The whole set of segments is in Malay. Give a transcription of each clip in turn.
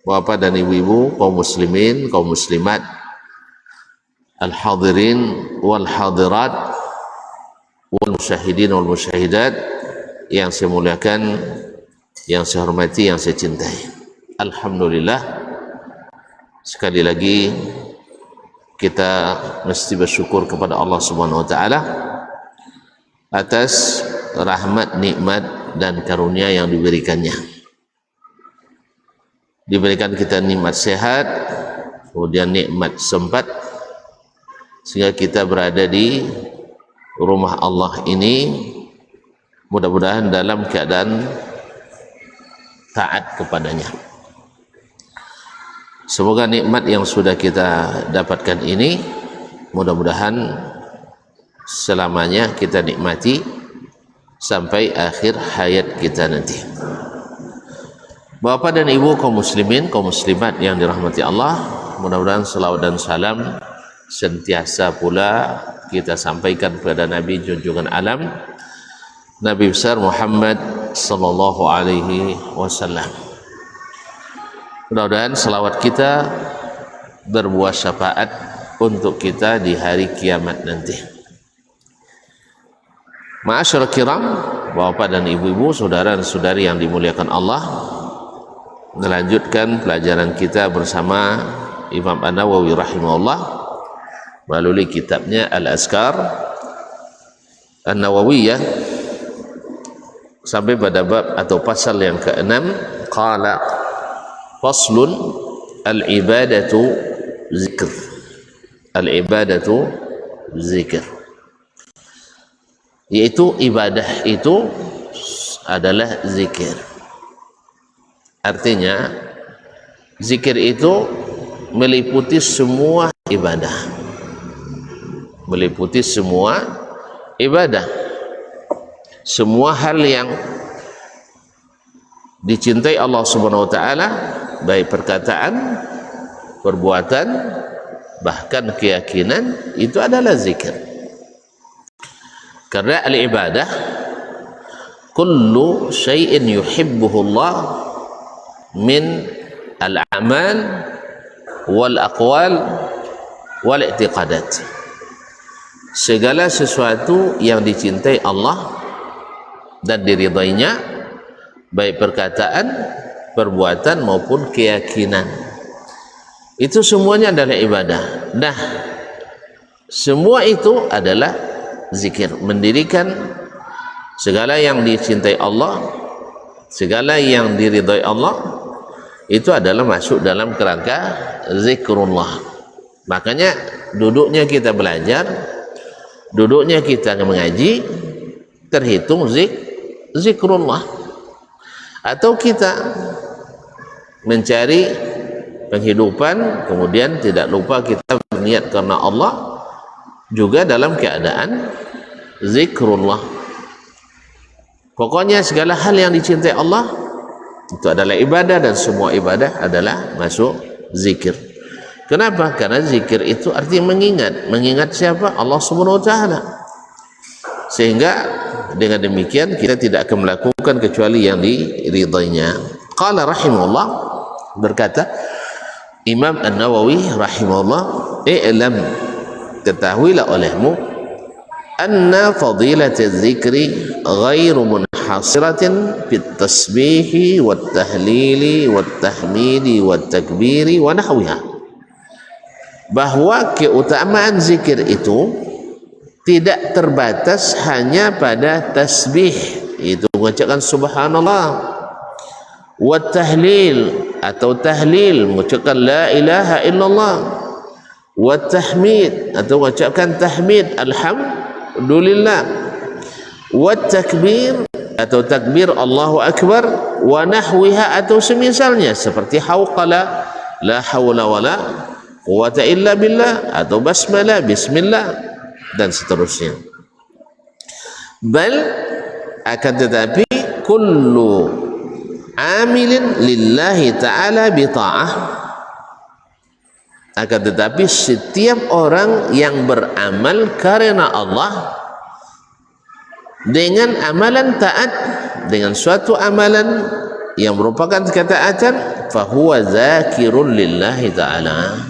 Bapak dan ibu-ibu, kaum muslimin, kaum muslimat, al-hadirin wal hadirat, wal musyahidin wal musyahidat yang saya muliakan, yang saya hormati, yang saya cintai. Alhamdulillah, sekali lagi kita mesti bersyukur kepada Allah Subhanahu wa taala atas rahmat, nikmat dan karunia yang diberikannya. Diberikan kita nikmat sehat, kemudian nikmat sempat, sehingga kita berada di rumah Allah ini, mudah-mudahan dalam keadaan taat kepadanya. Semoga nikmat yang sudah kita dapatkan ini mudah-mudahan selamanya kita nikmati sampai akhir hayat kita nanti. Bapak dan ibu kaum muslimin, kaum muslimat yang dirahmati Allah, mudah-mudahan salawat dan salam sentiasa pula kita sampaikan kepada Nabi junjungan alam, Nabi besar Muhammad sallallahu alaihi wasallam. Mudah-mudahan salawat kita berbuah syafaat untuk kita di hari kiamat nanti. Ma'asyarul kiram, bapak dan ibu-ibu, saudara dan saudari yang dimuliakan Allah, melanjutkan pelajaran kita bersama Imam An-Nawawi rahimahullah melalui kitabnya Al-Azkar An-Nawawiyah sampai pada bab atau pasal yang ke-6. Qala faslun al-ibadatu zikr. Al-ibadatu zikr, yaitu ibadah itu adalah zikir. Artinya zikir itu meliputi semua ibadah, meliputi semua ibadah, semua hal yang dicintai Allah Subhanahu wa taala, baik perkataan, perbuatan, bahkan keyakinan, itu adalah zikir. Karena al-ibadah kullu syai'in yuhibbuhu Allah min al-amal wal aqwal wal i'tiqadat. Segala sesuatu yang dicintai Allah dan diridainya, baik perkataan, perbuatan maupun keyakinan, itu semuanya adalah ibadah. Nah, semua itu adalah zikir, mendirikan segala yang dicintai Allah, segala yang diridai Allah, itu adalah masuk dalam kerangka zikrullah. Makanya duduknya kita belajar, duduknya kita mengaji, terhitung zikrullah. Atau kita mencari penghidupan, kemudian tidak lupa kita berniat karena Allah, juga dalam keadaan zikrullah. Pokoknya segala hal yang dicintai Allah itu adalah ibadah, dan semua ibadah adalah masuk zikir. Kenapa? Karena zikir itu artinya mengingat. Mengingat siapa? Allah Subhanahu wa taala. Sehingga dengan demikian kita tidak akan melakukan kecuali yang diridainya. Qala rahimahullah, berkata Imam An-Nawawi rahimahullah, i'lam, ketahuilah olehmu, anna fadilatiz zikri ghairu munhasiratin fit tasbihi wat tahlili wat tahmidi wat takbiri wa nahwiha, bahwa keutamaan zikir itu tidak terbatas hanya pada tasbih, itu mengucapkan subhanallah, wat tahlil atau tahlil, mengucapkan la ilaha illallah, wat tahmid atau mengucapkan tahmid alhamdulillah, wat takbir atau takbir Allahu akbar, wa nahwiha atau semisalnya seperti hauqala la hawla wala quwata illa billah, atau basmalah bismillah, dan seterusnya. Bal, akan tetapi kullu amilin lillahi ta'ala bita'ah, akan tetapi setiap orang yang beramal karena Allah dengan amalan taat, dengan suatu amalan yang merupakan ketaatan, fahuwa zakirun lillahi ta'ala,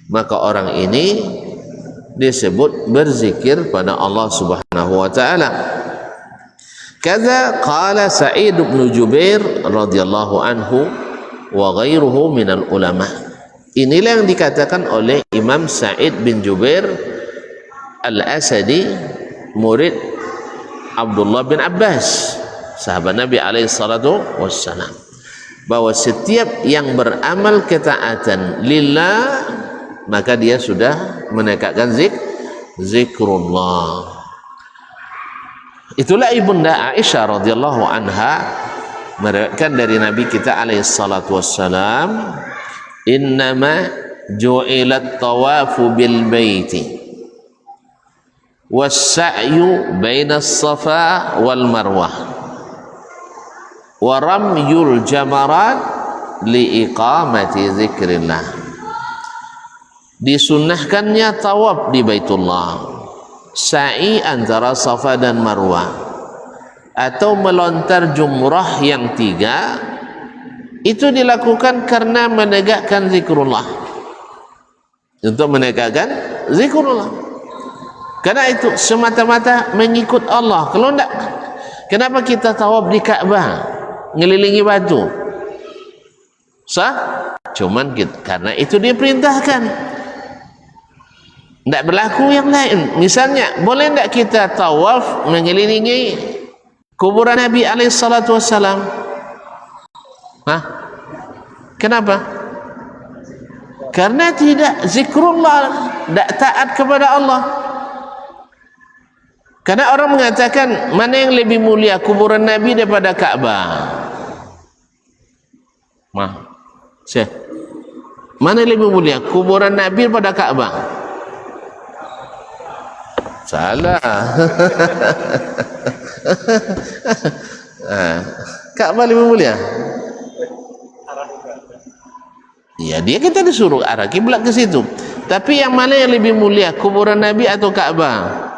maka orang ini disebut berzikir pada Allah Subhanahu wa taala. Kaza qala Sa'id bin Jubair radhiyallahu anhu wa ghairuhu minal ulama. Inilah yang dikatakan oleh Imam Sa'id bin Jubair Al-Asadi, murid Abdullah bin Abbas, sahabat Nabi alaihi salatu wassalam, bahwa setiap yang beramal ketaatan lillah, maka dia sudah menegakkan zikrullah. Itulah ibunda Aisyah radhiyallahu anha meriwayatkan dari Nabi kita alaihi salatu wassalam, innama ju'ilat tawafu bil baiti was-sa'yu bainas safa wal marwah wa ramyul jamarat li iqamati zikrillah. Disunnahkannya tawaf di Baitullah, sa'i antara Safa dan Marwah, atau melontar jumrah yang 3, itu dilakukan karena menegakkan zikrullah, untuk menegakkan zikrullah. Karena itu semata-mata mengikut Allah. Kalau enggak, kenapa kita tawaf di Ka'bah, ngelilingi batu? Sah? Cuman karena itu dia perintahkan. Tidak berlaku yang lain. Misalnya, boleh tidak kita tawaf mengelilingi kuburan Nabi alaihissalatu wassalam? Hah? Kenapa? Karena tidak zikrullah, tidak taat kepada Allah. Karena orang mengatakan, mana yang lebih mulia, kuburan Nabi daripada Ka'bah? Mana yang lebih mulia, kuburan Nabi daripada Ka'bah? Salah. Ka'bah lebih mulia. Ya, dia kita disuruh arah kiblat ke situ. Tapi yang mana yang lebih mulia, kuburan Nabi atau Ka'bah?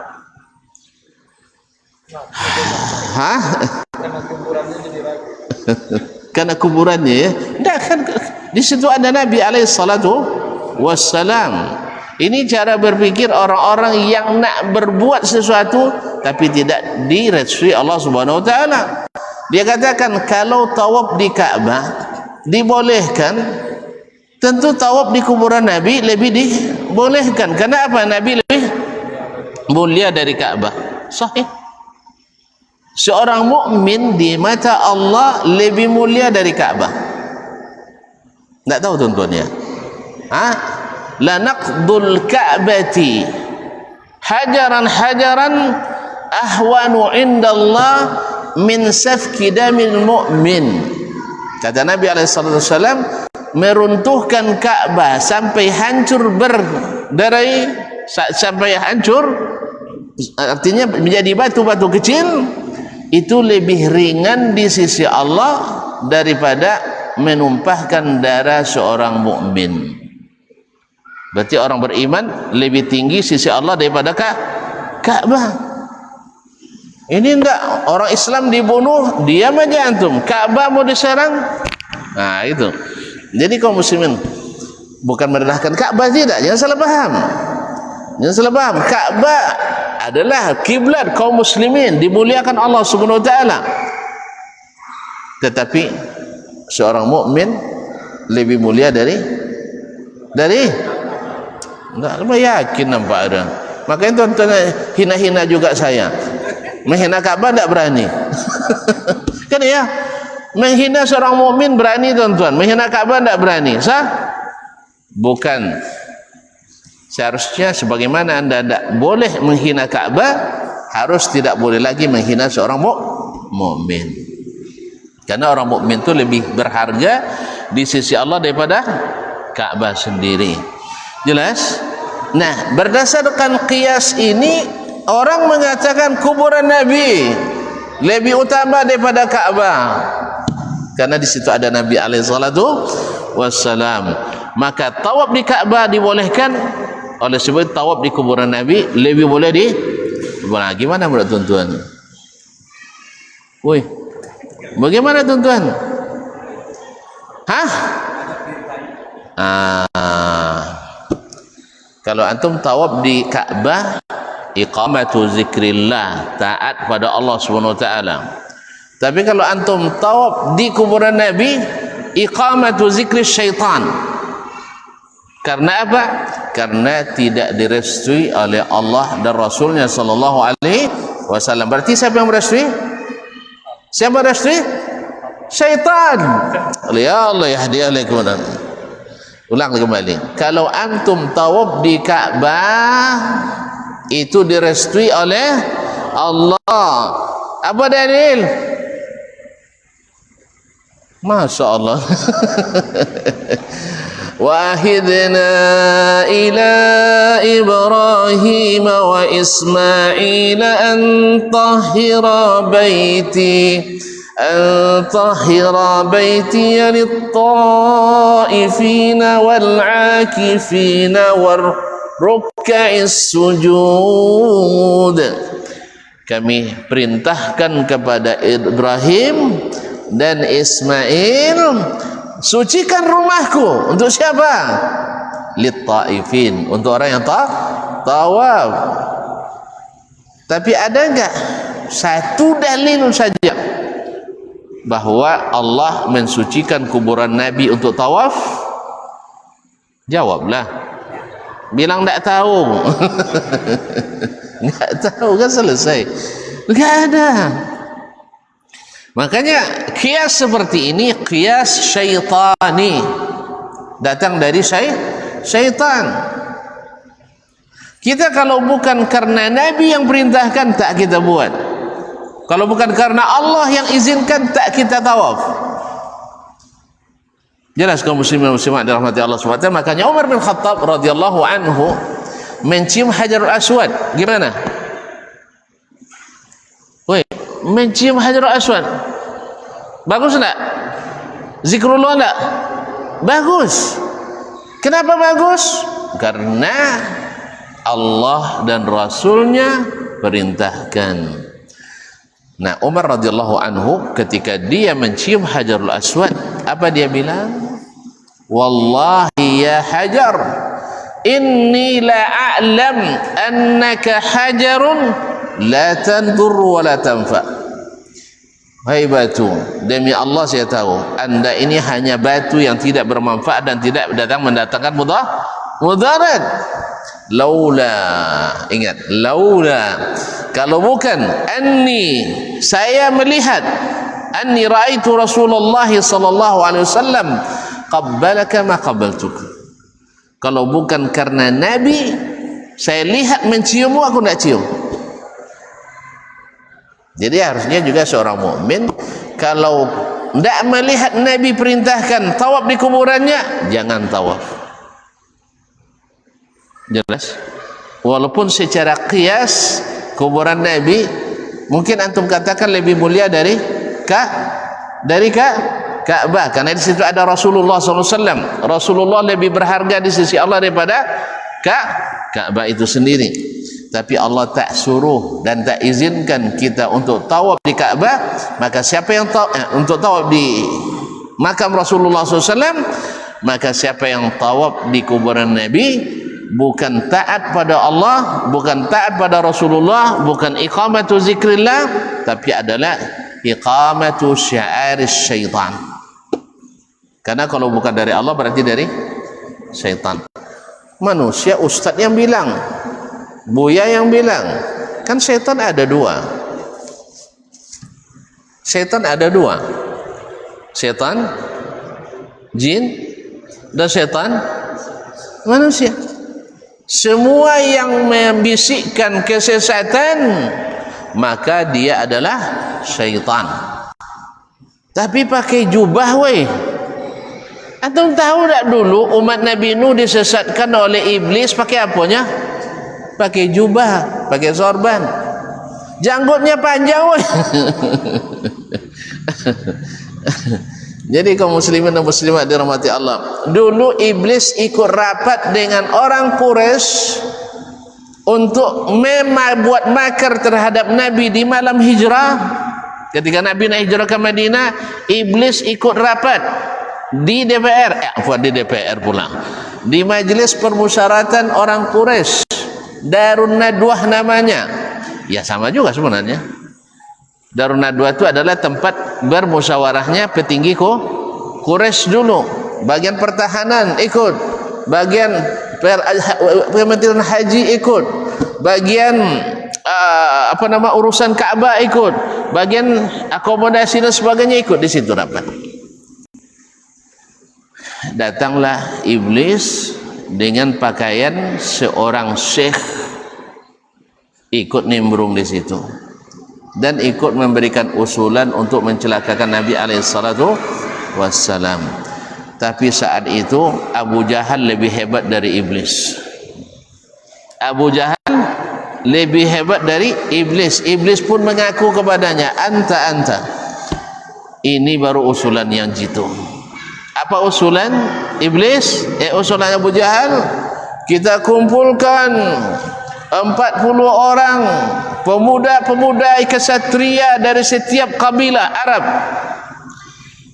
Hah? Karena kuburannya ya. Tidak, kan di situ ada Nabi alaihi salatu wassalam. Ini cara berpikir orang-orang yang nak berbuat sesuatu tapi tidak direstui Allah Subhanahu wa taala. Dia katakan kalau tawaf di Ka'bah dibolehkan, tentu tawaf di kuburan Nabi lebih dibolehkan. Karena apa? Nabi lebih mulia dari Ka'bah. Sahih. Seorang mukmin di mata Allah lebih mulia dari Ka'bah. Tak tahu tuan-tuan ya? La naqdul ka'bati hajaran ahwanu indallah min safki damil mu'min. Kata Nabi SAW, meruntuhkan Ka'bah sampai hancur berderai, sampai hancur, artinya menjadi batu-batu kecil, itu lebih ringan di sisi Allah daripada menumpahkan darah seorang mukmin. Berarti orang beriman lebih tinggi sisi Allah daripada Ka'bah. Ini enggak, orang Islam dibunuh, diam aja antum. Ka'bah mau diserang. Nah, itu. Jadi kaum muslimin bukan merendahkan Ka'bah, tidak. Jangan salah paham. Jangan salah paham. Ka'bah adalah kiblat kaum muslimin, dimuliakan Allah Subhanahu wa taala. Tetapi seorang mukmin lebih mulia dari enggak yakin nampak ada. Makanya tuan-tuan hina-hina juga saya. Menghina Ka'bah enggak berani. Kan ya? Menghina seorang mukmin berani tuan-tuan. Menghina Ka'bah enggak berani. Sah? Bukan. Seharusnya sebagaimana anda tidak boleh menghina Ka'bah, harus tidak boleh lagi menghina seorang mukmin. Karena orang mukmin itu lebih berharga di sisi Allah daripada Ka'bah sendiri. Jelas? Nah, berdasarkan qiyas ini, orang mengatakan kuburan Nabi lebih utama daripada Ka'bah. Karena di situ ada Nabi alaihi salatu wassalam. Maka tawaf di Ka'bah dibolehkan, oleh sebab tawaf di kuburan Nabi lebih boleh gimana menurut tuan-tuan? Woi, bagaimana tuan-tuan? Hah? Kalau antum tawaf di Ka'bah, iqamatu zikrillah, taat pada Allah Subhanahu wa taala. Tapi kalau antum tawaf di kuburan Nabi, iqamatu zikri syaitan. Karena apa? Karena tidak direstui oleh Allah dan Rasulnya sallallahu alaihi wasallam. Berarti siapa yang merestui? Siapa merestui? Syaitan. Ya Allah yahdi alaikum. Ulang kembali. Kalau antum tawaf di Ka'bah, itu direstui oleh Allah. Apa dalil? Masya Allah. وَأَهِدْنَا إِلَى إِبْرَاهِيمَ وَإِسْمَاعِيلَ أَنْ طَهِّرَ بَيْتِيَ لِلطَّائِفِينَ وَالْعَاكِفِينَ وَالرُّكَّعِ السُّجُودِ. Kami perintahkan kepada Ibrahim dan Ismail, sucikan rumahku. Untuk siapa? Lit-ta'ifin, untuk orang yang tawaf. Tapi ada enggak satu dalil saja bahwa Allah mensucikan kuburan Nabi untuk tawaf? Jawablah. Bilang enggak tahu. Enggak tahu kan selesai. Enggak ada. Makanya kias seperti ini kias syaitani, datang dari syaitan. Kita kalau bukan karena Nabi yang perintahkan, tak kita buat. Kalau bukan karena Allah yang izinkan, tak kita tawaf. Jelas kaum muslimin dan muslimat dirahmati Allah SWT. Makanya Umar bin Khattab radhiyallahu anhu mencium Hajarul Aswad. Gimana? Woi, mencium Hajarul Aswad bagus enggak? Zikrullah enggak? Bagus. Kenapa bagus? Karena Allah dan Rasulnya perintahkan. Nah, Umar radhiyallahu anhu ketika dia mencium Hajarul Aswad, apa dia bilang? Wallahi ya Hajar, inni la a'lam annaka hajarun la tandur wa la tanfa. Hai batu, demi Allah saya tahu anda ini hanya batu yang tidak bermanfaat dan tidak mendatangkan mudarat. Laula, ingat, laula, kalau bukan anni, saya melihat, anni ra'aitu Rasulullah sallallahu alaihi wasallam qabbalaka ma qabbaltuk. Kalau bukan karena Nabi, saya lihat menciummu, aku tidak cium. Jadi harusnya juga seorang mukmin kalau tidak melihat Nabi perintahkan tawaf di kuburannya, jangan tawaf. Jelas? Walaupun secara qiyas kuburan Nabi mungkin antum katakan lebih mulia dari Ka'bah, karena di situ ada Rasulullah SAW. Rasulullah lebih berharga di sisi Allah daripada Ka'bah itu sendiri. Tapi Allah tak suruh dan tak izinkan kita untuk tawaf di Ka'bah. Maka siapa yang untuk tawaf di makam Rasulullah SAW, maka siapa yang tawaf di kuburan Nabi bukan taat pada Allah, bukan taat pada Rasulullah, bukan iqamatu zikrillah, tapi adalah iqamatu syi'aris syaitan. Karena kalau bukan dari Allah berarti dari syaitan. Manusia, ustadz yang bilang, buya yang bilang, kan syaitan ada dua. Syaitan ada dua. Syaitan jin dan syaitan manusia. Semua yang membisikkan kesesatan, maka dia adalah syaitan. Tapi pakai jubah weh. Antum tahu tak dulu umat Nabi Nuh disesatkan oleh iblis pakai apanya? Pakai jubah, pakai sorban, janggutnya panjang woy. Jadi kaum muslimin dan muslimat dirahmati Allah, dulu iblis ikut rapat dengan orang Quraisy untuk buat makar terhadap Nabi di malam hijrah. Ketika Nabi nak hijrah ke Madinah, iblis ikut rapat di DPR, di DPR pula, di Majelis Permusyawaratan Orang Quraisy, Darun Nadwah namanya. Ya sama juga sebenarnya. Darun Nadwah itu adalah tempat bermusyawarahnya petinggi Quraisy dulu. Bagian pertahanan ikut, bagian Kementerian Haji ikut, bagian urusan Ka'bah ikut, bagian akomodasi dan sebagainya ikut, di situ rapat. Datanglah iblis dengan pakaian seorang syekh, ikut nimbrung di situ dan ikut memberikan usulan untuk mencelakakan Nabi alaihissalatu wassalam. Tapi saat itu Abu Jahal lebih hebat dari iblis. Abu Jahal lebih hebat dari iblis. Iblis pun mengaku kepadanya, anta. Ini baru usulan yang jitu. Apa usulan iblis? Usulan Abu Jahal, kita kumpulkan 40 orang pemuda-pemuda kesatria dari setiap kabilah Arab.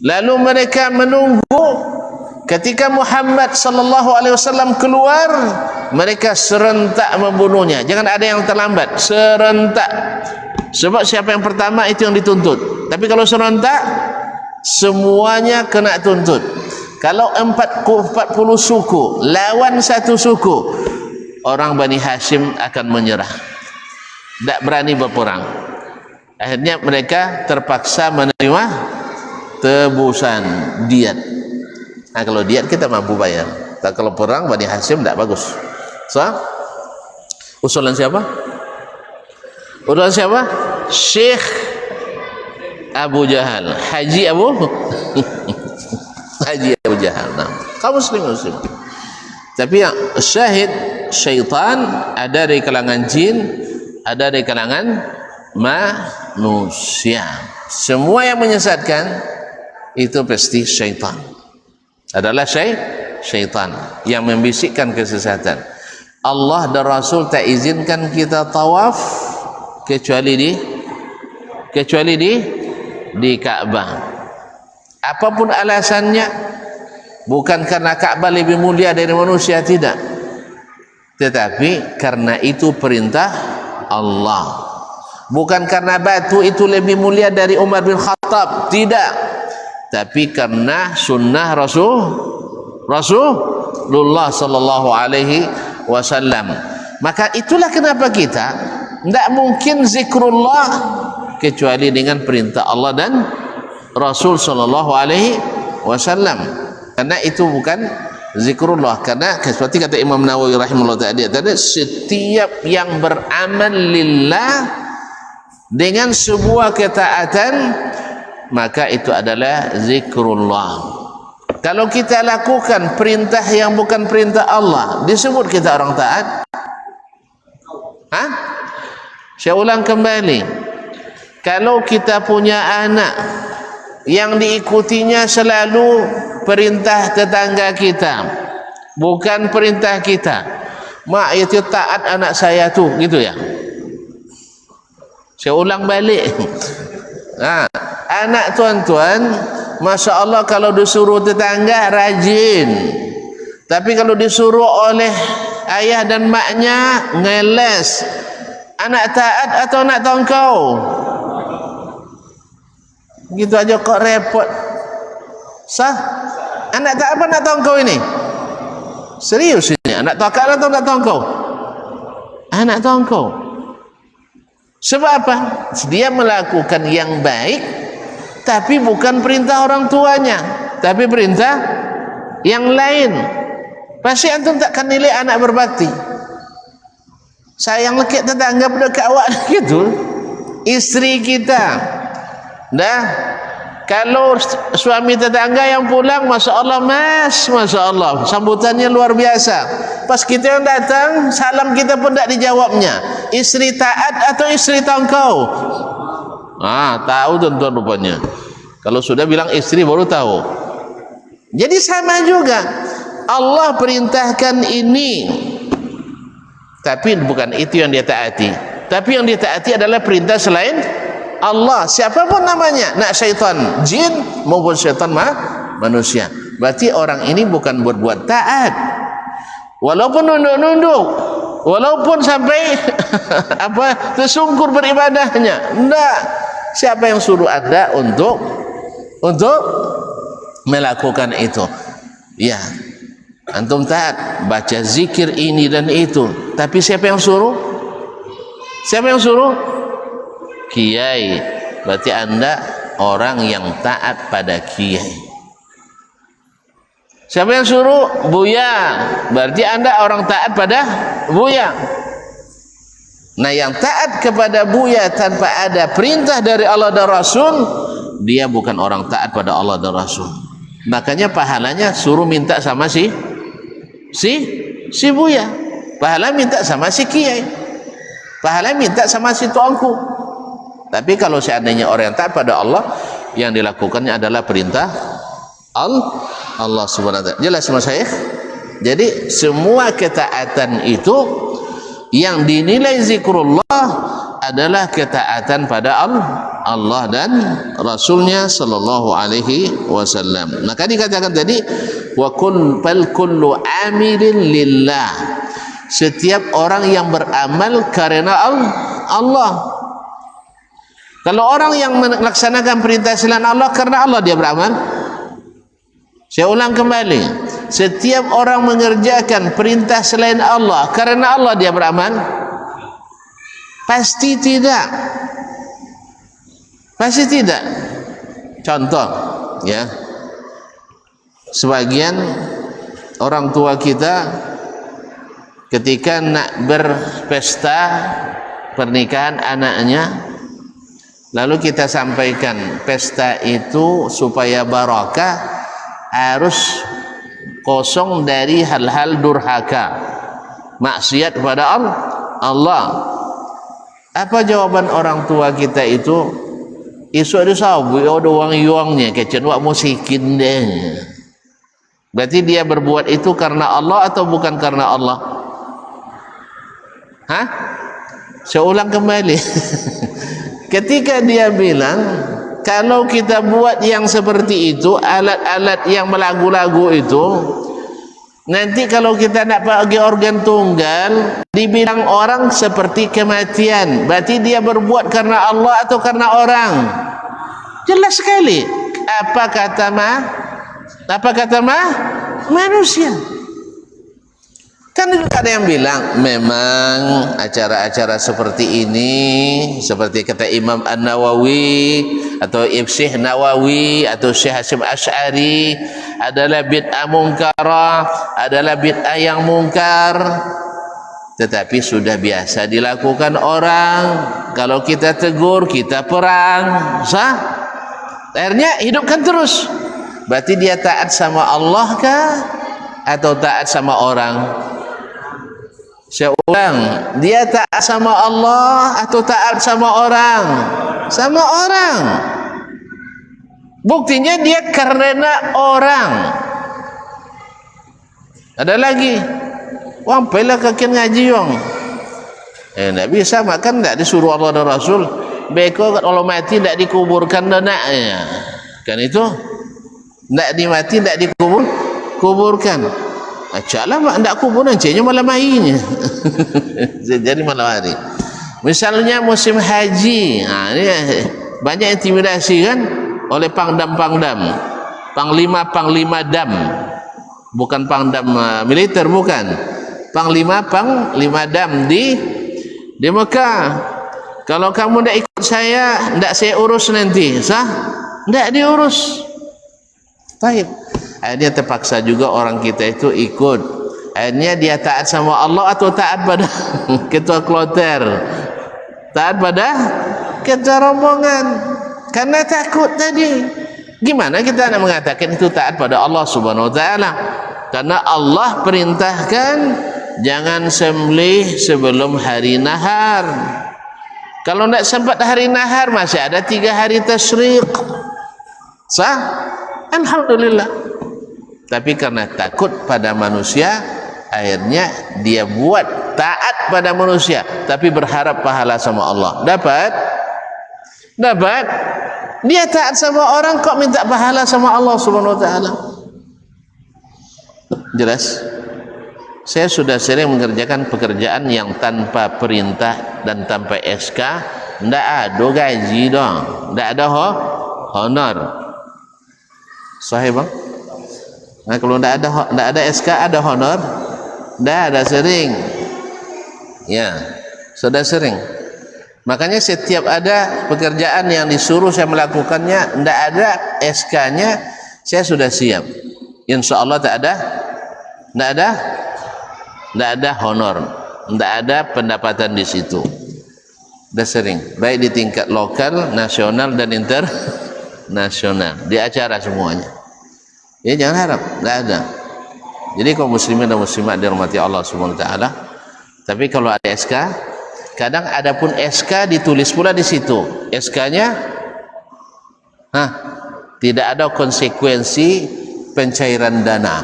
Lalu mereka menunggu ketika Muhammad sallallahu alaihi wasallam keluar, mereka serentak membunuhnya. Jangan ada yang terlambat, serentak. Sebab siapa yang pertama itu yang dituntut. Tapi kalau serentak, semuanya kena tuntut. Kalau 40 suku lawan satu suku, orang Bani Hashim akan menyerah, tidak berani berperang. Akhirnya mereka terpaksa menerima tebusan diat. Nah, kalau diat kita mampu bayar. Tak, kalau perang Bani Hashim tidak bagus. So, usulan siapa? Usulan siapa? Syekh Abu Jahal, Haji Abu Jahal. Nah, kaum muslim. Tapi yang syahid, syaitan ada dari kalangan jin, ada dari kalangan manusia. Semua yang menyesatkan itu pasti syaitan. Adalah syaitan yang membisikkan kesesatan. Allah dan Rasul tak izinkan kita tawaf kecuali di Ka'bah. Apapun alasannya, bukan karena Ka'bah lebih mulia dari manusia, tidak, tetapi karena itu perintah Allah. Bukan karena batu itu lebih mulia dari Umar bin Khattab, tidak, tapi karena sunnah Rasulullah sallallahu alaihi wasallam. Maka itulah kenapa kita tidak mungkin zikrullah kecuali dengan perintah Allah dan Rasul sallallahu alaihi wasallam. Karena itu bukan zikrullah. Karena seperti kata Imam Nawawi rahimahullah tadi, setiap yang beramal lillah dengan sebuah ketaatan, maka itu adalah zikrullah. Kalau kita lakukan perintah yang bukan perintah Allah, disebut kita orang taat? Saya ulang kembali, kalau kita punya anak yang diikutinya selalu perintah tetangga kita, bukan perintah kita, mak itu taat anak saya tu, gitu ya. Saya ulang balik. Anak tuan-tuan, masya Allah, kalau disuruh tetangga rajin, tapi kalau disuruh oleh ayah dan maknya ngeles. Anak taat atau anak tongkau? Gitu aja kok repot. Sah? Anak taat apa anak tongkau ini? Serius ini, anak taat atau anak tongkau? Anak tongkau. Sebab apa? Dia melakukan yang baik, tapi bukan perintah orang tuanya, tapi perintah yang lain. Pasti antum takkan nilai anak berbakti. Sayang lekit tetangga berdekat awak gitu. Istri kita, kalau suami tetangga yang pulang, masya Allah mas, masya Allah, sambutannya luar biasa. Pas kita yang datang, salam kita pun tak dijawabnya. Istri taat atau istri tongkau? Tahu tuan-tuan rupanya. Kalau sudah bilang istri baru tahu. Jadi sama juga, Allah perintahkan ini, tapi bukan itu yang dia taati. Tapi yang dia taati adalah perintah selain Allah, siapapun namanya, nak syaitan jin maupun syaitan manusia. berarti orang ini bukan berbuat taat, walaupun nunduk-nunduk, walaupun sampai tersungkur beribadahnya. Enggak. Siapa yang suruh Anda untuk melakukan itu? Ya, antum taat, baca zikir ini dan itu, tapi siapa yang suruh? Siapa yang suruh? Kiai. Berarti Anda orang yang taat pada kiai. Siapa yang suruh? Buya. Berarti Anda orang taat pada buya. Nah, yang taat kepada buya tanpa ada perintah dari Allah dan Rasul, dia bukan orang taat pada Allah dan Rasul. Makanya pahalanya suruh minta sama si buya. Pahala minta sama si kiai. Pahala minta sama si tuanku. Tapi kalau seandainya orang yang taat pada Allah, yang dilakukannya adalah perintah Allah Subhanahu wa taala. Jelas Mas Syekh? Jadi semua ketaatan itu yang dinilai zikrullah adalah ketaatan pada Allah dan Rasulnya sallallahu alaihi wasallam. Maka dikatakan tadi wa kullu amilin lillah. Setiap orang yang beramal karena Allah. Kalau orang yang melaksanakan perintah selain Allah karena Allah, dia beramal. Saya ulang kembali, setiap orang mengerjakan perintah selain Allah karena Allah, dia beramal? Pasti tidak. Pasti tidak. Contoh, ya, sebagian orang tua kita ketika nak berpesta pernikahan anaknya, lalu kita sampaikan pesta itu supaya barakah, harus kosong dari hal-hal durhaka, maksiat kepada Allah. Apa jawaban orang tua kita itu? Isu ada sabu, ada uang-uangnya, kecen wak musikin deh. Berarti dia berbuat itu karena Allah atau bukan karena Allah? Hah? Saya ulang kembali. Ketika dia bilang, kalau kita buat yang seperti itu, alat-alat yang melagu-lagu itu, nanti kalau kita nak pergi organ tunggal, dibilang orang seperti kematian. Berarti dia berbuat karena Allah atau karena orang? Jelas sekali. Apa kata manusia. Kan juga ada yang bilang memang acara-acara seperti ini, seperti kata Imam An-Nawawi atau Syekh Nawawi atau Syekh Hasyim Asy'ari, adalah bid'ah mungkarah, adalah bid'ah yang mungkar, tetapi sudah biasa dilakukan orang. Kalau kita tegur, kita perang, sah? Akhirnya hidupkan terus. Berarti dia taat sama Allah kah atau taat sama orang? Saya ulang, dia taat sama Allah atau taat sama orang? Sama orang. Buktinya dia karena orang. Ada lagi, wang pela kakian ngaji wang. Tak bisa makan, tak disuruh Allah dan Rasul. Beko kalau mati tak dikuburkan anaknya. Kan itu, tak dimati, tak dikuburkan. Acalah mak ndak kubur nancenya malam harinya. Jadi malam hari. Misalnya musim haji, ini banyak intimidasi kan oleh pangdam-pangdam, panglima dam, bukan pangdam militer, bukan, panglima dam di Mekah. Kalau kamu ndak ikut saya, ndak saya urus nanti, sah? Ndak diurus. Baik. Akhirnya terpaksa juga orang kita itu ikut. Akhirnya dia taat sama Allah atau taat pada ketua kloter, taat pada ketua rombongan, karena takut tadi. Gimana kita nak mengatakan itu taat pada Allah Subhanahu wa taala? Karena Allah perintahkan jangan sembelih sebelum hari nahar. Kalau tidak sempat hari nahar, masih ada 3 hari tasyriq, sah? Alhamdulillah. Tapi karena takut pada manusia, akhirnya dia buat taat pada manusia, tapi berharap pahala sama Allah. Dapat? Dia taat sama orang kok minta pahala sama Allah Subhanahu wa taala. Jelas? Saya sudah sering mengerjakan pekerjaan yang tanpa perintah dan tanpa SK, ndak ada gaji dong, ndak ada honor. Sahih bang? Nah kalau ndak ada SK, ada honor? Ndak ada, sering. Ya, sudah sering. Makanya setiap ada pekerjaan yang disuruh saya melakukannya, ndak ada SK-nya, saya sudah siap. Insya Allah tak ada, ndak ada honor, ndak ada pendapatan di situ. Sudah sering, baik di tingkat lokal, nasional dan internasional, di acara semuanya. Ya jangan harap, ndak ada. Jadi kaum muslimin dan muslimat dirahmati Allah Subhanahu wa taala. Tapi kalau ada SK, kadang ada pun SK ditulis pula di situ. SK-nya tidak ada konsekuensi pencairan dana.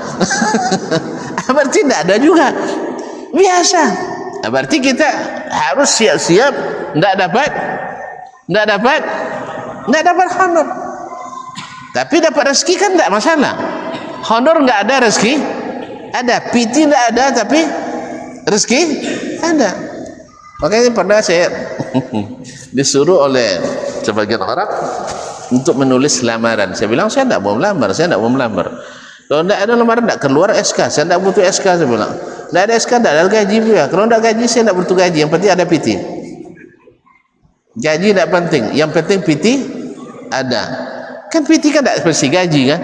Berarti tidak ada juga, biasa. Berarti kita harus siap-siap, tidak dapat honor. Tapi dapat rezeki kan tidak masalah. Honor nggak ada, rezeki ada. PT tidak ada, tapi rezeki ada. Makanya pernah saya disuruh oleh sebagian orang untuk menulis lamaran. Saya bilang saya tidak mau melamar, Kalau tidak ada lamaran, tidak keluar SK. Saya tidak butuh SK, saya bilang. Tidak ada SK, tidak ada gaji juga. Kalau tidak gaji, saya tidak butuh gaji. Yang penting ada PT. Gaji tidak penting. Yang penting PT ada. Kan PT kan tidak mesti gaji kan?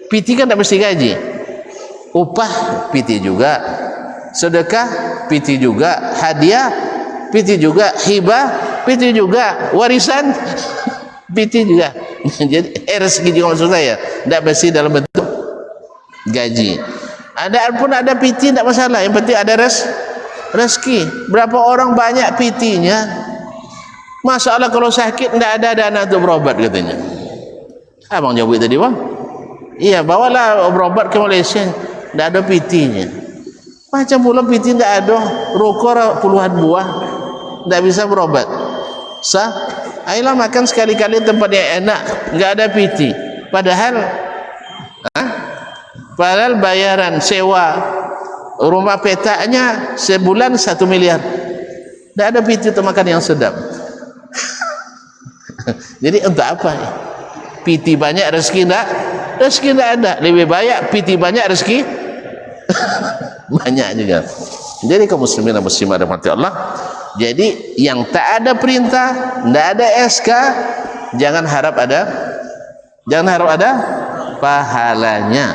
PT kan tidak mesti gaji. Upah PT juga. Sedekah PT juga. Hadiah PT juga. Hibah PT juga. Warisan PT juga. Jadi rezeki juga maksud saya, tidak mesti dalam bentuk gaji. Ada pun ada PT tidak masalah, yang penting ada rezeki. Berapa orang banyak PT-nya, masalah kalau sakit tidak ada dana untuk berobat katanya. Abang jawab tadi bang, iya bawalah berobat ke Malaysia, tidak ada PT-nya. Macam pula PT tidak ada, rokok puluhan buah, tidak bisa berobat. Ayolah makan sekali-kali tempat yang enak, nggak ada PT. Padahal bayaran sewa rumah petaknya sebulan 1 miliar. Nggak ada PT untuk makan yang sedap. Jadi untuk apa? PT banyak, rezeki nggak ada. Lebih banyak PT banyak, rezeki banyak juga. Jadi kaum muslimin dan muslimat rahmati Allah. Jadi yang tak ada perintah, tidak ada SK, jangan harap ada pahalanya.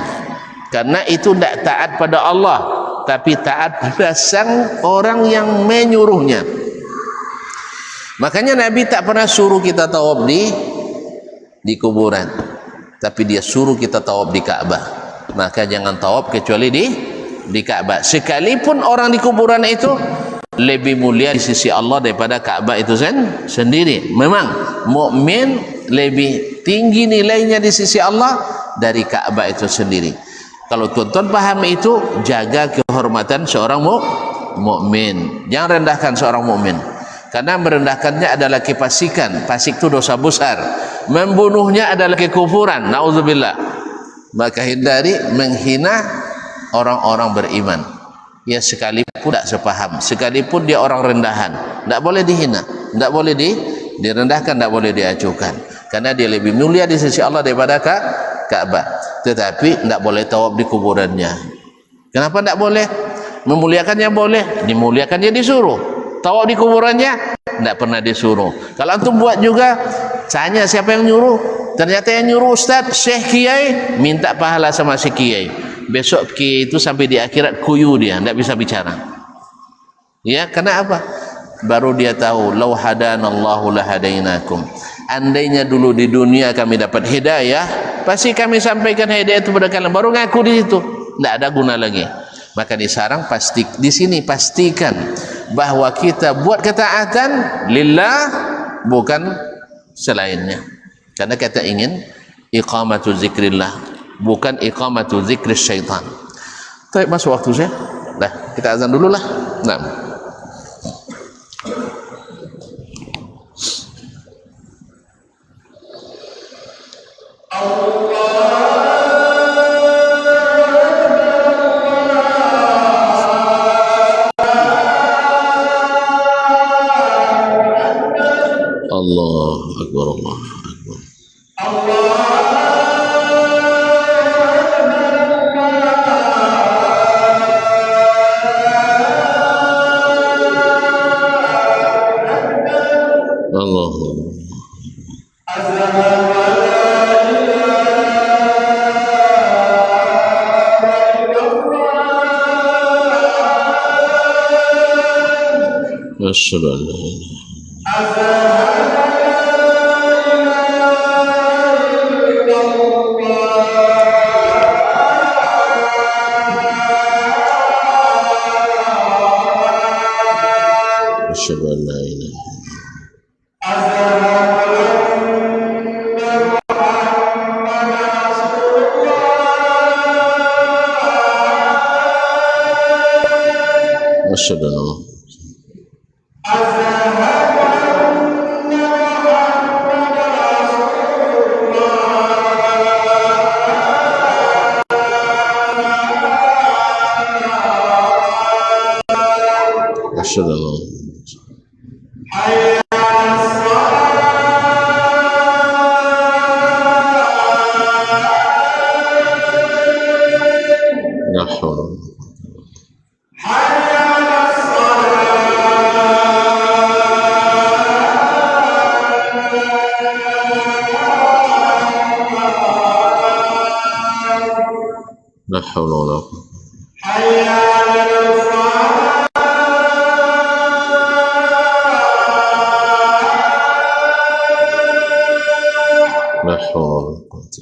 Karena itu tidak taat pada Allah, tapi taat pada sang orang yang menyuruhnya. Makanya Nabi tak pernah suruh kita tawaf di kuburan, tapi dia suruh kita tawaf di Ka'bah. Maka jangan tawaf kecuali di Ka'bah. Sekalipun orang di kuburan itu lebih mulia di sisi Allah daripada Ka'bah itu sendiri. Memang mukmin lebih tinggi nilainya di sisi Allah dari Ka'bah itu sendiri. Kalau tuan-tuan paham itu, jaga kehormatan seorang mukmin. Jangan rendahkan seorang mukmin. Karena merendahkannya adalah kefasikan. Fasik itu dosa besar. Membunuhnya adalah kekufuran. Nauzubillah. Maka hindari menghina orang-orang beriman. Ya sekalipun tidak sepaham, sekalipun dia orang rendahan, tidak boleh dihina, tidak boleh direndahkan, tidak boleh diacuhkan, karena dia lebih mulia di sisi Allah daripada Ka'bah. Tetapi tidak boleh tawaf di kuburannya. Kenapa tidak boleh? Memuliakannya boleh, dimuliakannya disuruh. Tawaf di kuburannya tidak pernah disuruh. Kalau antum buat juga, tanya siapa yang nyuruh. Ternyata yang nyuruh Ustaz, Syekh Kiai, minta pahala sama Syekh Kiai. Besok Kiai itu sampai di akhirat kuyu dia, tidak bisa bicara. Ya, karena apa? Baru dia tahu, lau hadanallahu lahadainakum. Andainya dulu di dunia kami dapat hidayah, pasti kami sampaikan hidayah itu pada kalian. Baru ngaku di situ, tidak ada guna lagi. Maka di sini pastikan bahwa kita buat ketaatan lillah, bukan selainnya. Karena kita ingin iqamatu zikrillah, bukan iqamatu zikri syaitan. Baik, masuk waktu saya. Dah, kita azan dulu lah. Nah. Allah Allah Akbar, Allah Akbar. Allah. Asyhadu an la asyhadu an la ilaha asyhadu an asyhadu an la hawla la hawla wala quwwata la hawla wala quwwata la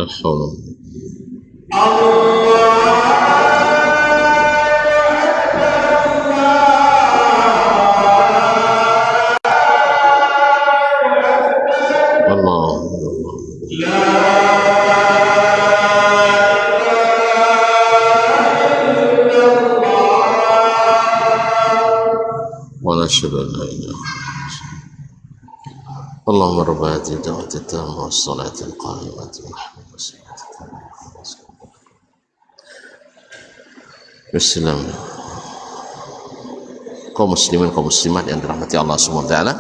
hawla Allah wa nashhadu an la ilaha Allahumma rabb hadhihi ad-da'wati at-tammati was-salati al-qa'imati Bismillah. Kaum muslimin kaum muslimat yang dirahmati Allah Subhanahu wa taala.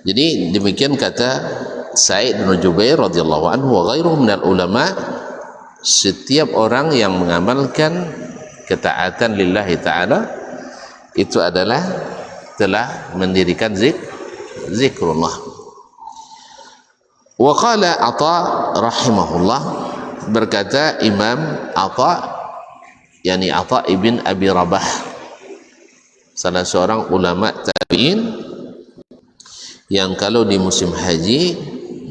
Jadi demikian kata Sa'id bin Jubair radhiyallahu anhu wa ghairuhu minal ulama, setiap orang yang mengamalkan ketaatan lillahi ta'ala itu adalah telah mendirikan zikrullah. Wa qala Atha rahimahullah, berkata Imam Atha, yakni Atha ibn Abi Rabah, salah seorang ulama tabi'in yang kalau di musim haji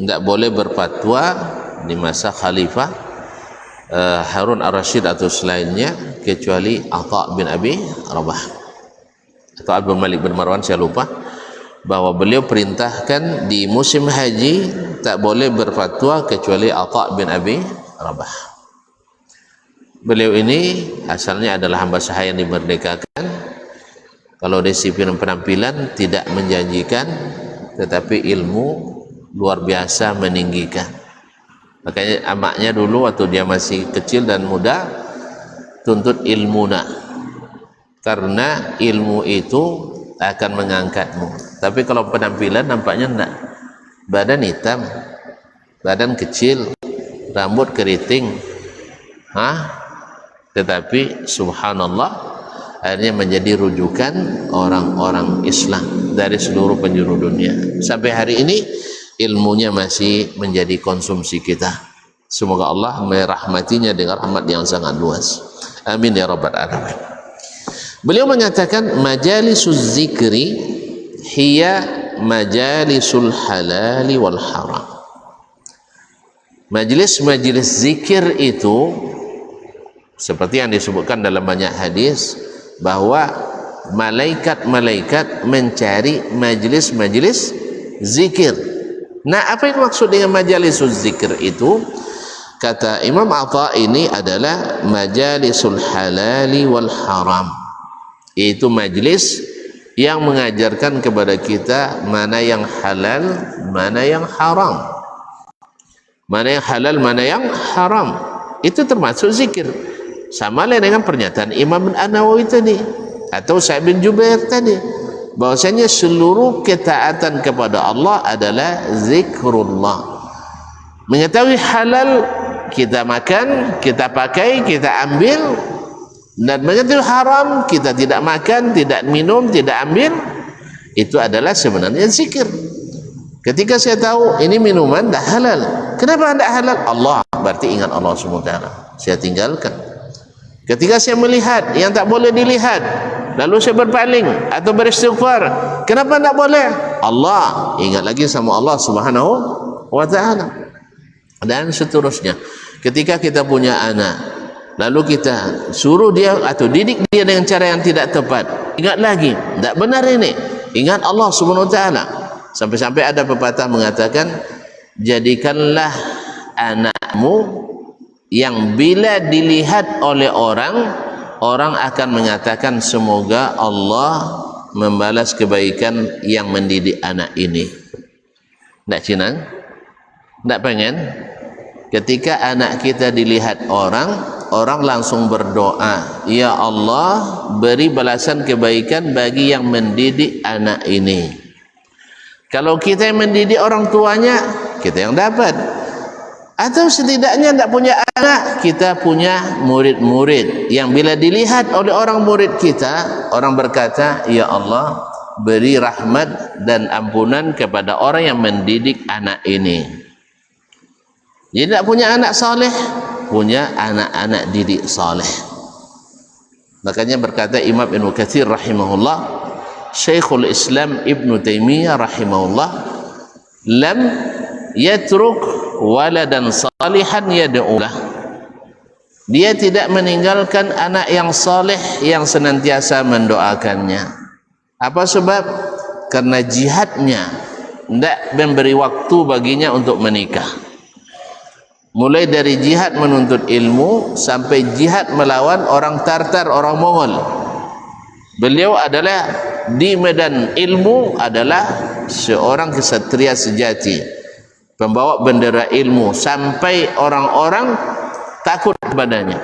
tidak boleh berfatwa di masa Khalifah Harun ar-Rasyid atau selainnya kecuali Atha bin Abi Rabah atau Abu Malik bin Marwan, saya lupa, bahwa beliau perintahkan di musim haji tak boleh berfatwa kecuali Atha bin Abi Rabah. Beliau ini asalnya adalah hamba sahaya yang dimerdekakan. Kalau dari sisi penampilan tidak menjanjikan, tetapi ilmu luar biasa meninggikan. Makanya amaknya dulu waktu dia masih kecil dan muda tuntut ilmuna, karena ilmu itu akan mengangkatmu. Tapi kalau penampilan nampaknya enggak, badan hitam, badan kecil, rambut keriting, tetapi subhanallah akhirnya menjadi rujukan orang-orang Islam dari seluruh penjuru dunia. Sampai hari ini ilmunya masih menjadi konsumsi kita. Semoga Allah merahmatinya dengan rahmat yang sangat luas. Amin ya rabbal alamin. Beliau mengatakan majalisuz zikri hiya majalisul halali wal haram. Majelis-majelis zikir itu seperti yang disebutkan dalam banyak hadis, bahwa malaikat-malaikat mencari majelis-majelis zikir. Nah, apa yang maksud dengan majalisul zikir itu? Kata Imam Atha, ini adalah majalisul halali wal haram. Itu majlis yang mengajarkan kepada kita mana yang halal, mana yang haram. mana yang halal, mana yang haram. Itu termasuk zikir. Sama lain dengan pernyataan Imam An-Nawawi tadi atau Sa'id bin Jubair tadi, bahwasanya seluruh ketaatan kepada Allah adalah zikrullah. Mengetahui halal kita makan, kita pakai, kita ambil, dan mengetahui haram kita tidak makan, tidak minum, tidak ambil, itu adalah sebenarnya zikir. Ketika saya tahu ini minuman dah halal, kenapa tidak halal? Allah, berarti ingat Allah SWT, saya tinggalkan. Ketika saya melihat yang tak boleh dilihat, lalu saya berpaling atau beristighfar, kenapa tidak boleh? Allah, ingat lagi sama Allah Subhanahu wa ta'ala. Dan seterusnya. Ketika kita punya anak, lalu kita suruh dia atau didik dia dengan cara yang tidak tepat, ingat lagi, tidak benar ini, ingat Allah Subhanahu wa ta'ala. Sampai-sampai ada pepatah mengatakan, jadikanlah anakmu yang bila dilihat oleh orang, orang akan mengatakan semoga Allah membalas kebaikan yang mendidik anak ini. Tak Cina? Tak pengen? Ketika anak kita dilihat orang, orang langsung berdoa, ya Allah beri balasan kebaikan bagi yang mendidik anak ini. Kalau kita yang mendidik orang tuanya, kita yang dapat. Atau setidaknya tidak punya anak, kita punya murid-murid yang bila dilihat oleh orang murid kita, orang berkata, ya Allah beri rahmat dan ampunan kepada orang yang mendidik anak ini. Jadi tidak punya anak saleh, punya anak-anak didik saleh. Makanya berkata Imam Ibn Katsir rahimahullah, Syekhul Islam Ibn Taimiyah rahimahullah, lam yatruk waladan salihan yad'ulah. Dia tidak meninggalkan anak yang saleh yang senantiasa mendoakannya. Apa sebab? Karena jihadnya tidak memberi waktu baginya untuk menikah. Mulai dari jihad menuntut ilmu sampai jihad melawan orang Tartar, orang Mongol. Beliau adalah di medan ilmu adalah seorang kesatria sejati, pembawa bendera ilmu, sampai orang-orang takut kepadanya.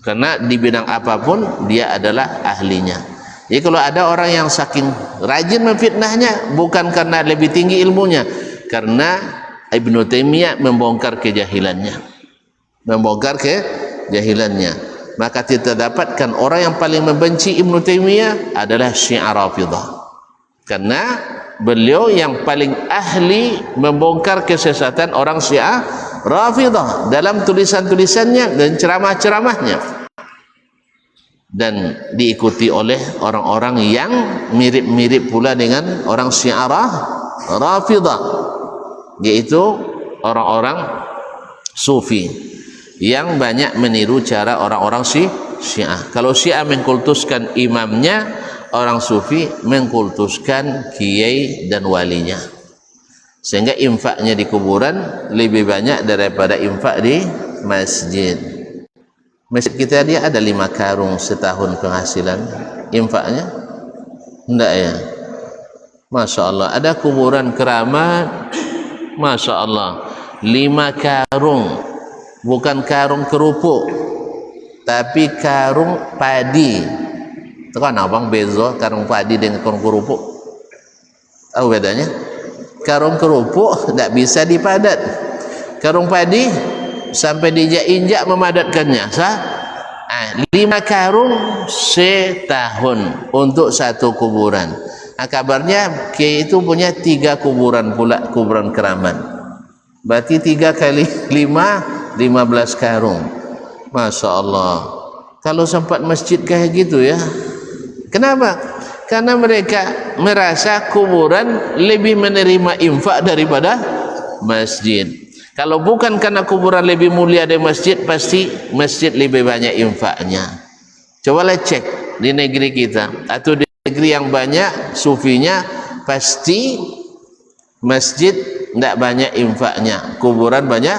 Karena di bidang apapun dia adalah ahlinya. Jadi kalau ada orang yang saking rajin memfitnahnya, bukan karena lebih tinggi ilmunya, karena Ibnu Taimiyah membongkar kejahilannya, maka kita dapatkan orang yang paling membenci Ibnu Taimiyah adalah Syiah Rafidah, karena beliau yang paling ahli membongkar kesesatan orang Syiah Rafidah dalam tulisan-tulisannya dan ceramah-ceramahnya, dan diikuti oleh orang-orang yang mirip-mirip pula dengan orang Syiah Rafidah, yaitu orang-orang sufi yang banyak meniru cara orang-orang Syiah. Kalau Syiah mengkultuskan imamnya, orang sufi mengkultuskan kiai dan walinya, sehingga infaknya di kuburan lebih banyak daripada infak di masjid. Masjid kita dia ada 5 karung setahun penghasilan infaknya, enggak ya? Masya Allah. Ada kuburan keramat, Masya Allah, 5 karung, bukan karung kerupuk, tapi karung padi. Itu kan abang bezo karung padi dengan karung kerupuk. Tahu bedanya? Karung kerupuk tidak bisa dipadat. Karung padi sampai dijak-injak memadatkannya. 5 karung setahun untuk satu kuburan. Kabarnya kiai itu punya 3 kuburan pula, kuburan keramat. Berarti 3 kali 5, 15 karung. Masya Allah. Kalau sempat masjid kayak gitu ya. Kenapa? Karena mereka merasa kuburan lebih menerima infak daripada masjid. Kalau bukan karena kuburan lebih mulia dari masjid, pasti masjid lebih banyak infaknya. Cobalah cek di negeri kita atau di negeri yang banyak sufinya, pasti masjid tidak banyak infaknya, kuburan banyak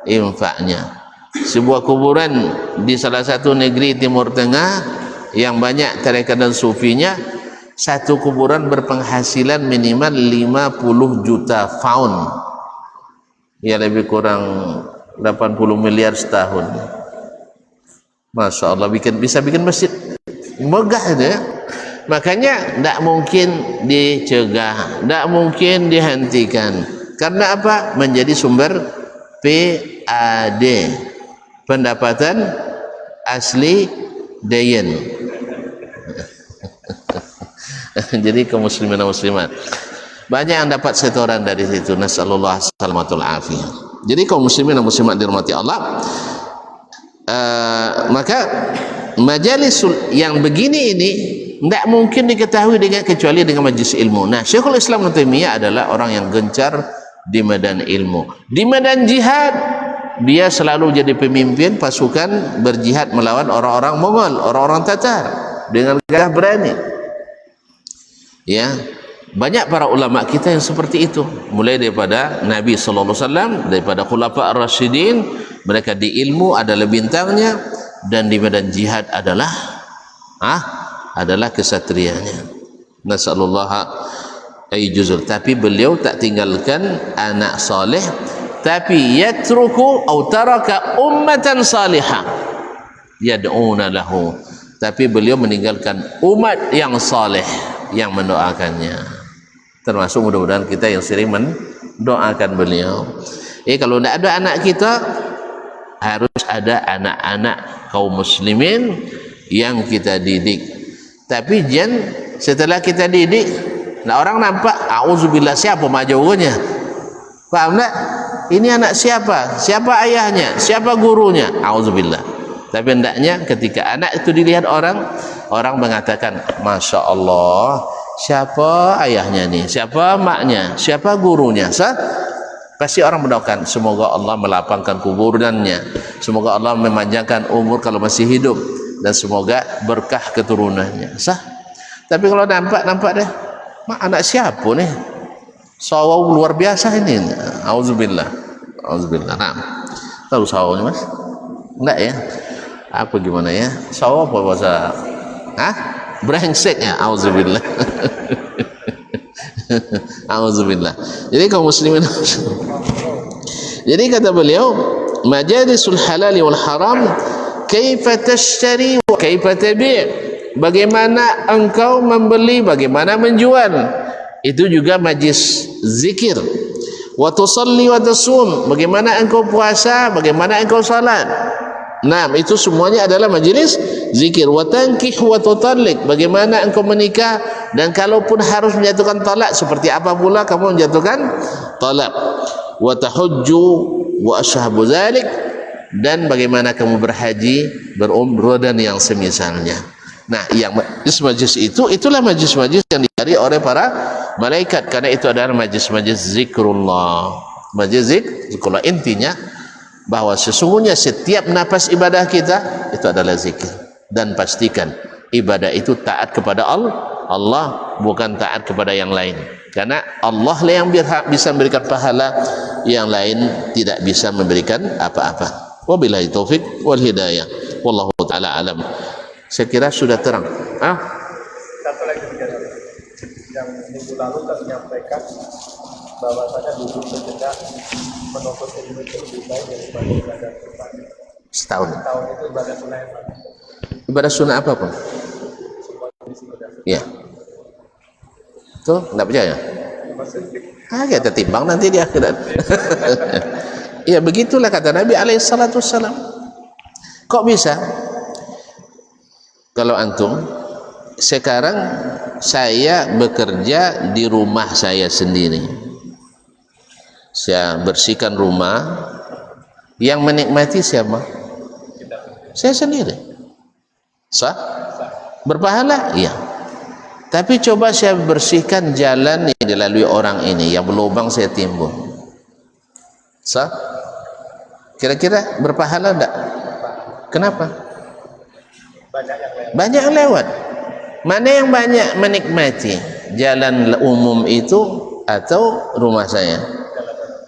infaknya. Sebuah kuburan di salah satu negeri Timur Tengah yang banyak tarekat dan sufinya, satu kuburan berpenghasilan minimal 50 juta pound. Ya lebih kurang 80 miliar setahun. Masya Allah, bisa bikin masjid megah itu ya. Makanya tidak mungkin dicegah, tidak mungkin dihentikan. Karena apa? Menjadi sumber PAD, pendapatan asli dayen. Jadi kaum muslimin dan muslimat banyak yang dapat setoran dari situ. Nasallallahu salamatul afiyah. Jadi kaum muslimin dan muslimat dirahmati Allah, maka majalis yang begini ini tidak mungkin diketahui kecuali dengan majlis ilmu. Nah, Syekhul Islam Ibnu Taimiyah adalah orang yang gencar di medan ilmu. Di medan jihad dia selalu jadi pemimpin pasukan berjihad melawan orang-orang Mongol, orang-orang Tatar dengan gagah berani. Ya, banyak para ulama kita yang seperti itu, mulai daripada Nabi sallallahu alaihi wasallam, daripada khulafa ar-rasyidin, mereka di ilmu adalah bintangnya, dan di medan jihad adalah kesatrianya. Nasallallahu ayyujuzul. Tapi beliau tak tinggalkan anak saleh, tapi yatruku atau taraka ummatan salihah yad'una lahu. Tapi beliau meninggalkan umat yang saleh yang mendoakannya. Termasuk mudah-mudahan kita yang sering mendoakan beliau. Kalau tidak ada anak kita, harus ada anak-anak kaum muslimin yang kita didik. Tapi setelah kita didik, nah orang nampak, auzubillah, siapa majunya? Paham tak? Ini anak siapa? Siapa ayahnya? Siapa gurunya? Auzubillah. Tapi hendaknya ketika anak itu dilihat orang mengatakan, Masya Allah, siapa ayahnya nih? Siapa maknya? Siapa gurunya? Pasti orang mendoakan, semoga Allah melapangkan kuburannya, semoga Allah memanjangkan umur kalau masih hidup, dan semoga berkah keturunannya. Tapi kalau nampak deh, anak siapa nih? Sawah luar biasa ini. Auzubillah. Nah, tahu sawahnya mas? Enggak ya? Apa gimana ya? Sawah apa bahasa? Brengsek ya? Auzubillah. Auzubillah. Jadi kaum muslimin, jadi kata beliau, majalisul halal wal haram kaifa tashtari wa kaifa tabi'. Bagaimana engkau membeli, bagaimana menjual. Itu juga majlis zikir. Wa tusalli wa tasum, bagaimana engkau puasa, bagaimana engkau salat. Nah, itu semuanya adalah majlis zikir. Wa tankih wa tutallik, bagaimana engkau menikah, dan kalaupun harus menjatuhkan talak, seperti apa pula kamu menjatuhkan talak. Wa tahujju wa ashabu dzalik, dan bagaimana kamu berhaji, berumrah, dan yang semisalnya. Nah, yang majlis itulah majlis-majlis yang dicari oleh para malaikat, karena itu adalah majlis-majlis zikrullah. Majlis zikrullah intinya bahwa sesungguhnya setiap napas ibadah kita itu adalah zikir. Dan pastikan ibadah itu taat kepada Allah, bukan taat kepada yang lain. Karena Allah lah yang bisa memberikan pahala, yang lain tidak bisa memberikan apa-apa. Wabillahi taufik wal hidayah. Wallahu taala alam. Saya kira sudah terang. Satu lagi yang minggu lalu kami menyampaikan bahwasanya duduk sejenak menuntut ilmu itu lebih baik daripada ibadah sunnah. Setahun Itu ibadah sunnah yang mana? Ibadah sunnah apapun. Ya. Tuh, enggak percaya? Kita timbang nanti di akhirat. Ya, begitulah kata Nabi alaihi salatu wassalam. Kok bisa? Kalau antum, sekarang saya bekerja di rumah saya sendiri. Saya bersihkan rumah, yang menikmati siapa? Saya sendiri. Sah? Berpahala? Iya. Tapi coba saya bersihkan jalan yang dilalui orang ini, yang berlubang saya timbun. Sah? Kira-kira berpahala enggak? Kenapa? Banyak yang lewat. Mana yang banyak menikmati? Jalan umum itu atau rumah saya?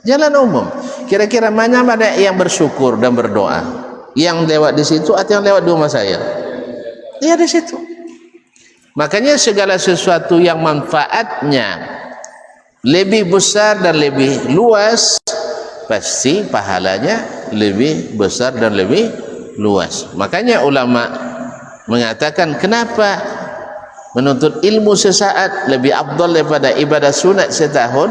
Jalan umum. Kira-kira mana yang bersyukur dan berdoa? Yang lewat di situ atau yang lewat di rumah saya? Iya, di situ. Makanya segala sesuatu yang manfaatnya lebih besar dan lebih luas, pasti pahalanya lebih besar dan lebih luas. Makanya ulama mengatakan kenapa menuntut ilmu sesaat lebih afdal daripada ibadah sunat setahun,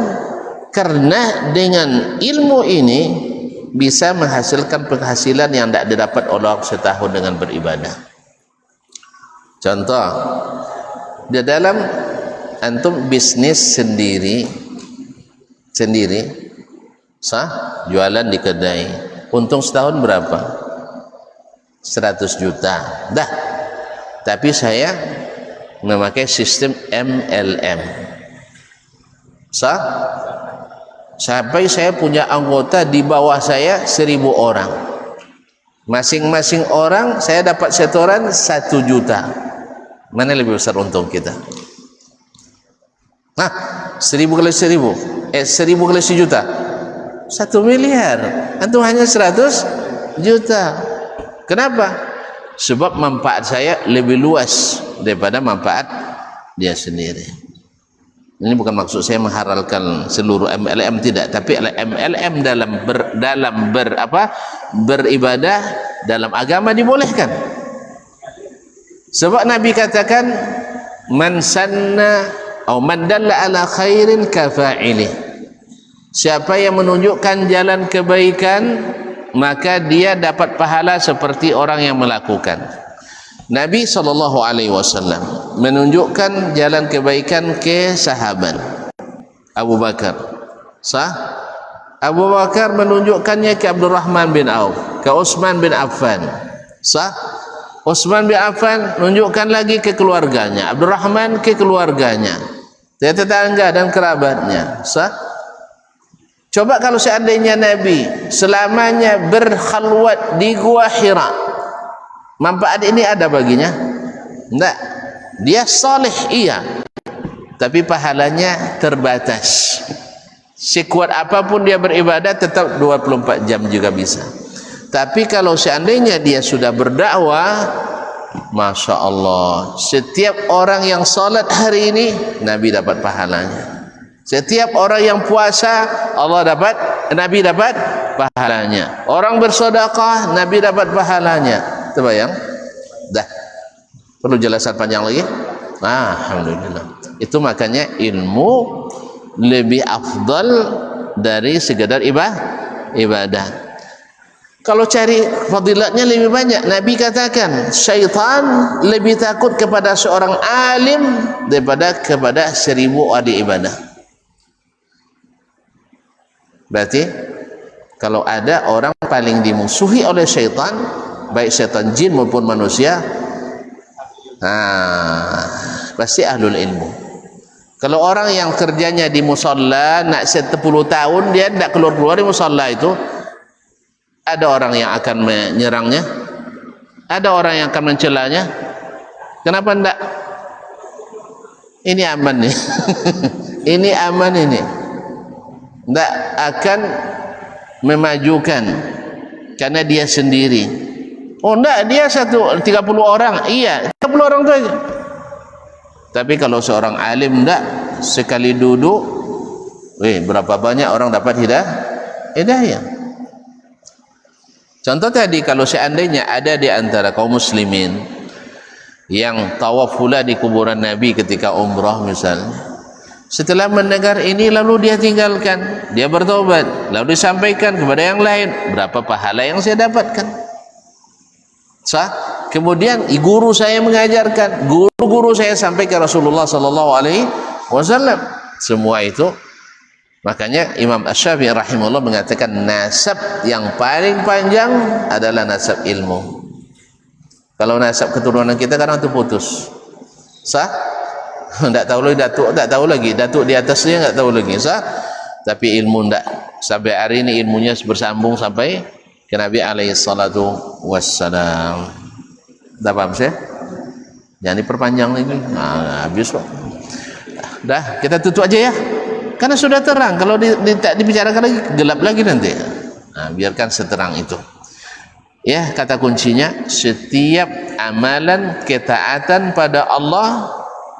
karena dengan ilmu ini bisa menghasilkan penghasilan yang tidak didapat orang setahun dengan beribadah. Contoh, di dalam antum bisnis sendiri jualan di kedai, untung setahun berapa? 100 juta dah. Tapi saya memakai sistem MLM, sampai saya punya anggota di bawah saya 1000 orang, masing-masing orang saya dapat setoran 1 juta. Mana lebih besar untung kita? 1000 kali 1000 1000 kali 1 juta 1 miliar. Antum hanya 100 juta. Kenapa? Sebab manfaat saya lebih luas daripada manfaat dia sendiri. Ini bukan maksud saya menghalalkan seluruh MLM, tidak, tapi MLM beribadah dalam agama dibolehkan. Sebab Nabi katakan man sanna atau man dalla ala khairin kafa'ilih, siapa yang menunjukkan jalan kebaikan maka dia dapat pahala seperti orang yang melakukan. Nabi SAW menunjukkan jalan kebaikan ke sahabat Abu Bakar. Abu Bakar menunjukkannya ke Abdurrahman bin Auf, ke Utsman bin Affan. Utsman bin Affan menunjukkan lagi ke keluarganya, Abdurrahman ke keluarganya, tetangga dan kerabatnya. Coba kalau seandainya Nabi selamanya berkhalwat di Gua Hira, manfaat ini ada baginya? Tidak. Dia saleh, iya, tapi pahalanya terbatas. Sekuat apapun dia beribadah tetap 24 jam juga bisa. Tapi kalau seandainya dia sudah berdakwah, Masya Allah, setiap orang yang salat hari ini Nabi dapat pahalanya. Setiap orang yang puasa Nabi dapat pahalanya. Orang bersedekah Nabi dapat pahalanya. Terbayang? Dah. Perlu jelasan panjang lagi? Alhamdulillah. Itu makanya ilmu lebih afdal dari sekedar ibadah. Kalau cari fadilatnya lebih banyak, Nabi katakan syaitan lebih takut kepada seorang alim daripada kepada 1000 ahli ibadah. Berarti kalau ada orang paling dimusuhi oleh syaitan, baik syaitan jin maupun manusia, pasti ahlul ilmu. Kalau orang yang kerjanya di musalla nak 10 tahun dia tidak keluar di musalla itu, ada orang yang akan menyerangnya, ada orang yang akan mencelanya. Kenapa tidak? Ini aman nih. Ini aman ini. Tidak akan memajukan karena dia sendiri. Oh tidak, dia 30 orang, iya 30 orang saja. Tapi kalau seorang alim tidak, sekali duduk berapa banyak orang dapat hidayah. Contoh tadi, kalau seandainya ada di antara kaum muslimin yang tawaf pula di kuburan Nabi ketika umrah misalnya, setelah mendengar ini lalu dia tinggalkan, dia bertobat, lalu disampaikan kepada yang lain, berapa pahala yang saya dapatkan? Kemudian guru saya mengajarkan, guru saya sampai ke Rasulullah SAW. Semua itu, makanya Imam Asy-Syafi'i rahimahullah mengatakan nasab yang paling panjang adalah nasab ilmu. Kalau nasab keturunan kita kadang itu putus. Tak tahu lagi datuk di atasnya enggak tahu lagi. Tapi ilmu enggak, sampai hari ini ilmunya bersambung sampai ke Nabi alaihi salatu wassalam. Dah paham saya? Jangan diperpanjang lagi. Habis kok. Dah, kita tutup aja ya. Karena sudah terang. Kalau tak dibicarakan lagi gelap lagi nanti. Biarkan seterang itu. Ya, kata kuncinya, setiap amalan ketaatan pada Allah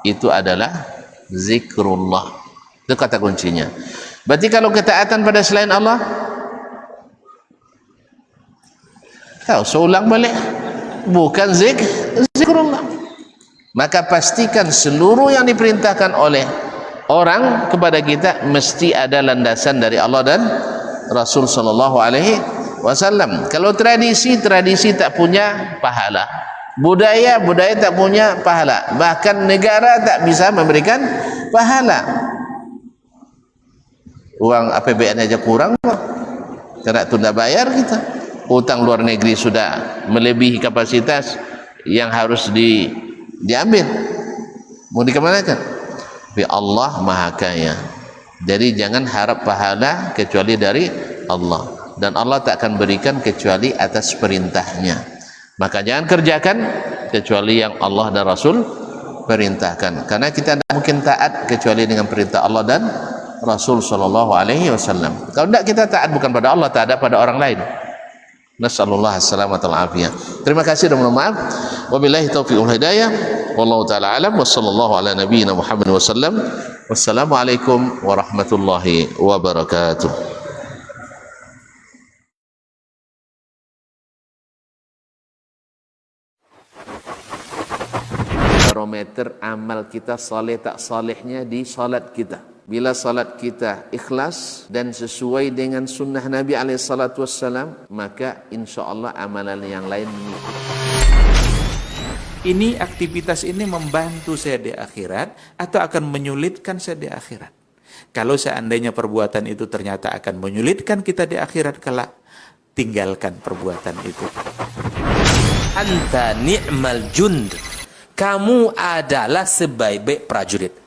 itu adalah zikrullah. Itu kata kuncinya. Berarti kalau ketaatan pada selain Allah Seulang balik, bukan zikrullah. Maka pastikan seluruh yang diperintahkan oleh orang kepada kita mesti ada landasan dari Allah dan Rasul sallallahu alaihi wasallam. Kalau tradisi tak punya pahala, budaya tak punya pahala, bahkan negara tak bisa memberikan pahala. Uang APBN aja kurang, kena tunda bayar kita. Utang luar negeri sudah melebihi kapasitas yang harus diambil. Mau dikemanakan? Tapi Allah Maha Kaya. Jadi jangan harap pahala kecuali dari Allah, dan Allah tak akan berikan kecuali atas perintahnya. Maka jangan kerjakan kecuali yang Allah dan Rasul perintahkan, karena kita tidak mungkin taat kecuali dengan perintah Allah dan Rasul sallallahu alaihi wasallam. Kalau tidak kita taat bukan pada Allah, taat pada orang lain. Nasallallahu alaihi wasallam. Terima kasih dan mohon maaf. Wabillahi taufiq wal hidayah. Wallahu taala alam wa sallallahu ala nabiyyina Muhammad wasallam. Wassalamualaikum warahmatullahi wabarakatuh. Barometer amal kita saleh tak salehnya di salat kita. Bila salat kita ikhlas dan sesuai dengan sunnah Nabi SAW, maka insya Allah amalan yang lain mengikuti. Ini aktivitas ini membantu saya di akhirat atau akan menyulitkan saya di akhirat? Kalau seandainya perbuatan itu ternyata akan menyulitkan kita di akhirat kelak, tinggalkan perbuatan itu. Anta ni'mal jund. Kamu adalah sebaik-baik prajurit.